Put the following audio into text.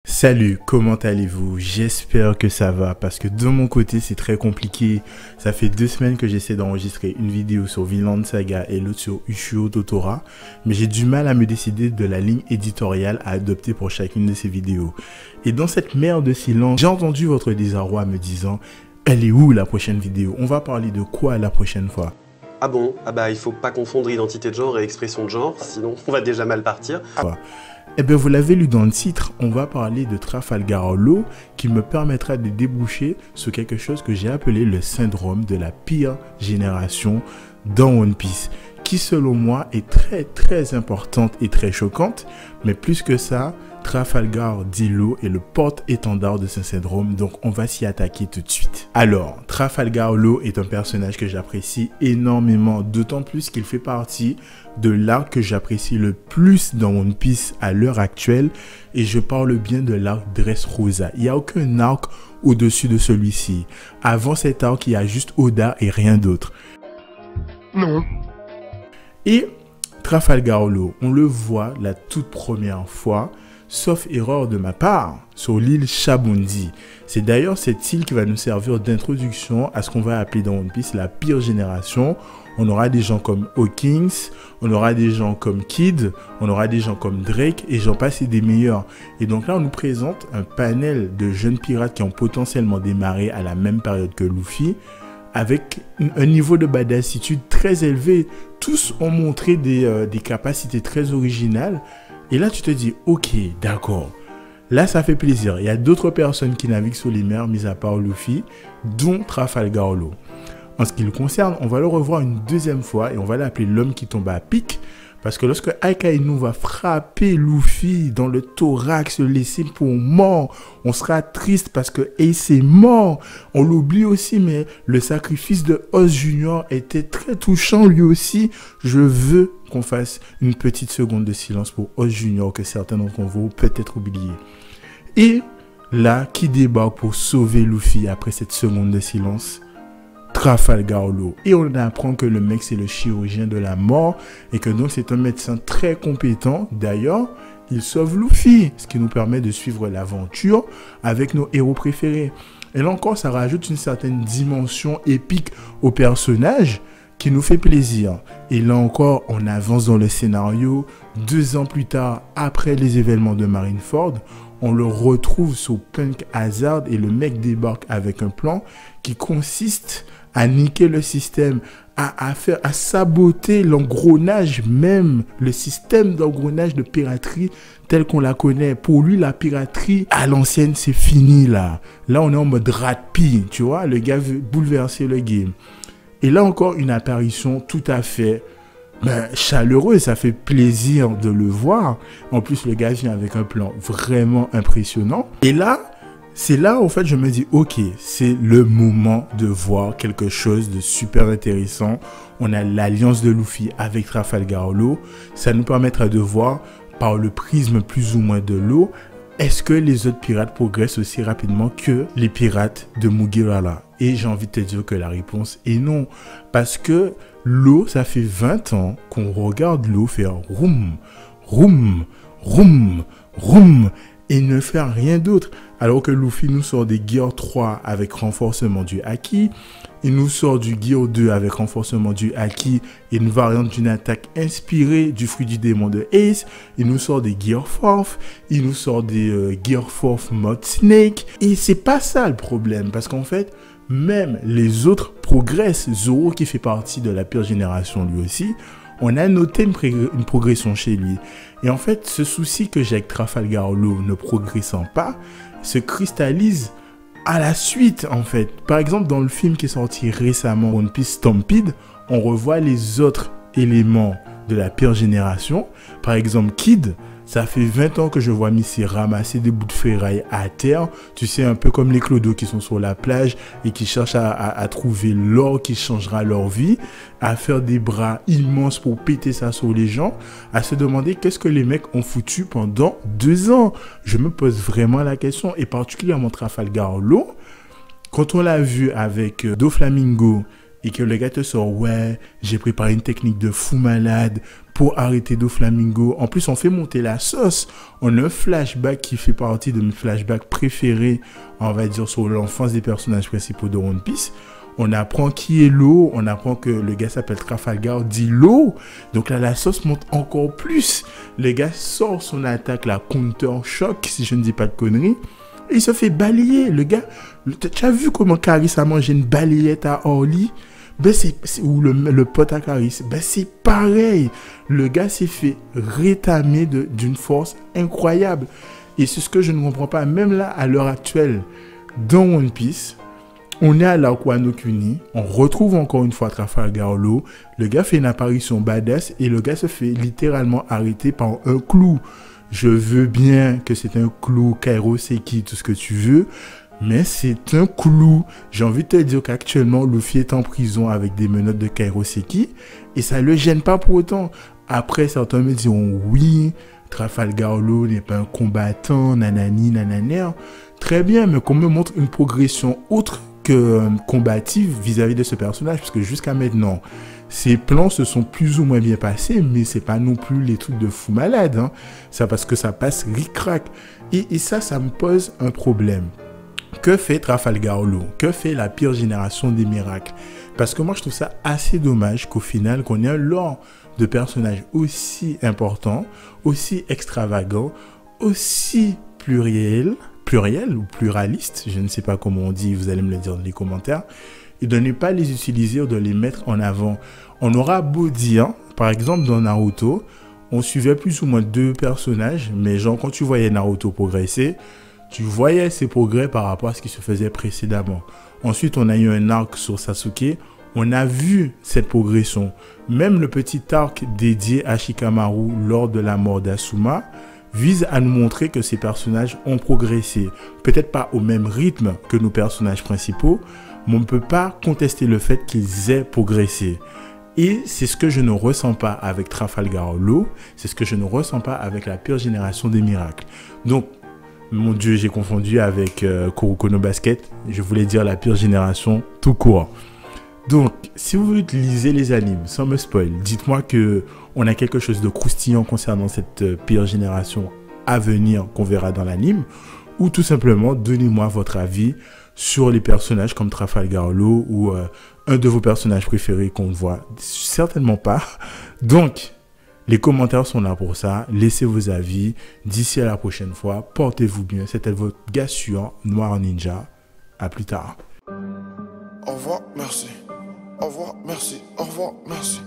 Salut, comment allez-vous? J'espère que ça va parce que de mon côté c'est très compliqué. Ça fait 2 semaines que j'essaie d'enregistrer une vidéo sur Vinland Saga et l'autre sur Ushio Totora, mais j'ai du mal à me décider de la ligne éditoriale à adopter pour chacune de ces vidéos. Et dans cette mer de silence, j'ai entendu votre désarroi me disant « Elle est où la prochaine vidéo? On va parler de quoi la prochaine fois ?» Ah bon? Ah bah il faut pas confondre identité de genre et expression de genre, sinon on va déjà mal partir. Eh bien, vous l'avez lu dans le titre, on va parler de Trafalgar Law qui me permettra de déboucher sur quelque chose que j'ai appelé le syndrome de la pire génération dans One Piece, qui selon moi est très importante et très choquante, mais plus que ça, Trafalgar Law est le porte-étendard de ce syndrome, donc on va s'y attaquer tout de suite. Alors, Trafalgar Law est un personnage que j'apprécie énormément, d'autant plus qu'il fait partie de l'arc que j'apprécie le plus dans One Piece à l'heure actuelle, et je parle bien de l'arc Dressrosa. Il n'y a aucun arc au-dessus de celui-ci. Avant cet arc, il y a juste Oda et rien d'autre. Non. Et Trafalgar Law, on le voit la toute première fois, sauf erreur de ma part, sur l'île Shabondi. C'est d'ailleurs cette île qui va nous servir d'introduction à ce qu'on va appeler dans One Piece la pire génération. On aura des gens comme Hawkins, on aura des gens comme Kid, on aura des gens comme Drake et j'en passe et des meilleurs. Et donc là, on nous présente un panel de jeunes pirates qui ont potentiellement démarré à la même période que Luffy, avec un niveau de badassitude très élevé. Tous ont montré des capacités très originales. Et là, tu te dis, ok, d'accord. Là, ça fait plaisir. Il y a d'autres personnes qui naviguent sur les mers, mis à part Luffy, dont Trafalgar Law. En ce qui le concerne, on va le revoir une deuxième fois et on va l'appeler l'homme qui tombe à pic. Parce que lorsque Akainu va frapper Luffy dans le thorax, le laisser pour mort, on sera triste parce que Ace est mort. On l'oublie aussi, mais le sacrifice de Oz Junior était très touchant lui aussi. Je veux qu'on fasse une petite seconde de silence pour Oz Junior que certains d'entre vous peut-être oublié. Et là, qui débarque pour sauver Luffy après cette seconde de silence? Trafalgar Law. Et on apprend que le mec c'est le chirurgien de la mort et que donc c'est un médecin très compétent. D'ailleurs, il sauve Luffy, ce qui nous permet de suivre l'aventure avec nos héros préférés. Et là encore, ça rajoute une certaine dimension épique au personnage qui nous fait plaisir. Et là encore, on avance dans le scénario. 2 ans plus tard, après les événements de Marineford, on le retrouve sous Punk Hazard et le mec débarque avec un plan qui consiste à niquer le système, à saboter l'engrenage même, le système d'engrenage de piraterie tel qu'on la connaît. Pour lui, la piraterie à l'ancienne, c'est fini là. Là, on est en mode rat pie, tu vois, le gars veut bouleverser le game. Et là encore, une apparition tout à fait chaleureux, ça fait plaisir de le voir. En plus, le gars vient avec un plan vraiment impressionnant. Et là, c'est là en fait je me dis ok, c'est le moment de voir quelque chose de super intéressant. On a l'alliance de Luffy avec Trafalgar Law. Ça nous permettra de voir par le prisme plus ou moins de l'eau, est-ce que les autres pirates progressent aussi rapidement que les pirates de Mugiwara? Et j'ai envie de te dire que la réponse est non. Parce que l'eau, ça fait 20 ans qu'on regarde l'eau faire roum, roum, roum, roum et ne faire rien d'autre. Alors que Luffy nous sort des Gear 3 avec renforcement du Haki. Il nous sort du Gear 2 avec renforcement du Haki et une variante d'une attaque inspirée du fruit du démon de Ace. Il nous sort des Gear 4. Il nous sort des Gear 4 Mode Snake. Et c'est pas ça le problème. Parce qu'en fait, même les autres progressent. Zoro qui fait partie de la pire génération lui aussi. On a noté une progression chez lui. Et en fait, ce souci que j'ai avec Trafalgar Law ne progressant pas se cristallise à la suite en fait. Par exemple, dans le film qui est sorti récemment, One Piece Stampede, on revoit les autres éléments de la pire génération. Par exemple, Kid, ça fait 20 ans que je vois Missy ramasser des bouts de ferraille à terre. Tu sais, un peu comme les clodos qui sont sur la plage et qui cherchent à trouver l'or qui changera leur vie, à faire des bras immenses pour péter ça sur les gens, à se demander qu'est-ce que les mecs ont foutu pendant 2 ans. Je me pose vraiment la question, et particulièrement Trafalgar Law, quand on l'a vu avec Doflamingo, et que le gars te sort, ouais, j'ai préparé une technique de fou malade pour arrêter Doflamingo. En plus, on fait monter la sauce. On a un flashback qui fait partie de mes flashbacks préférés, on va dire, sur l'enfance des personnages principaux de One Piece. On apprend qui est Law, on apprend que le gars s'appelle Trafalgar, dit Law. Donc là, la sauce monte encore plus. Le gars sort son attaque, la Counter Shock, si je ne dis pas de conneries. Et il se fait balayer. Le gars, tu as vu comment Caris a mangé une balayette à Orly? Ben ou le pote à Caris, ben c'est pareil. Le gars s'est fait rétamer d'une force incroyable. Et c'est ce que je ne comprends pas. Même là, à l'heure actuelle, dans One Piece, on est à la Wano Kuni, on retrouve encore une fois Trafalgar Law, le gars fait une apparition badass et le gars se fait littéralement arrêter par un clou. Je veux bien que c'est un clou, Kairoseki, tout ce que tu veux, mais c'est un clou. J'ai envie de te dire qu'actuellement, Luffy est en prison avec des menottes de Kairoseki et ça ne le gêne pas pour autant. Après, certains me diront oui, Trafalgar Law n'est pas un combattant, nanani, nananer. Très bien, mais qu'on me montre une progression autre que combative vis-à-vis de ce personnage, parce que jusqu'à maintenant, ses plans se sont plus ou moins bien passés, mais c'est pas non plus les trucs de fou malade, hein. C'est parce que ça passe ric-rac. Et ça me pose un problème. Que fait Trafalgar Law? Que fait la pire génération des miracles? Parce que moi, je trouve ça assez dommage qu'au final, qu'on ait un lore de personnages aussi important, aussi extravagant, aussi pluriel ou pluraliste, je ne sais pas comment on dit, vous allez me le dire dans les commentaires, et de ne pas les utiliser ou de les mettre en avant. On aura beau dire, par exemple dans Naruto, on suivait plus ou moins 2 personnages, mais genre quand tu voyais Naruto progresser, tu voyais ses progrès par rapport à ce qui se faisait précédemment. Ensuite, on a eu un arc sur Sasuke, on a vu cette progression. Même le petit arc dédié à Shikamaru lors de la mort d'Asuma vise à nous montrer que ces personnages ont progressé. Peut-être pas au même rythme que nos personnages principaux, mais on ne peut pas contester le fait qu'ils aient progressé. Et c'est ce que je ne ressens pas avec Trafalgar Law, c'est ce que je ne ressens pas avec la pire génération des miracles. Donc, mon Dieu, j'ai confondu avec Kuroko no Basket, je voulais dire la pire génération tout court. Donc, si vous lisez les animes sans me spoil, dites-moi que on a quelque chose de croustillant concernant cette pire génération à venir qu'on verra dans l'anime, ou tout simplement donnez-moi votre avis sur les personnages comme Trafalgar Law ou un de vos personnages préférés qu'on ne voit certainement pas. Donc, les commentaires sont là pour ça. Laissez vos avis. D'ici à la prochaine fois, portez-vous bien. C'était votre gars sûr, Noir Ninja. À plus tard. Au revoir, merci. Au revoir, merci. Au revoir, merci.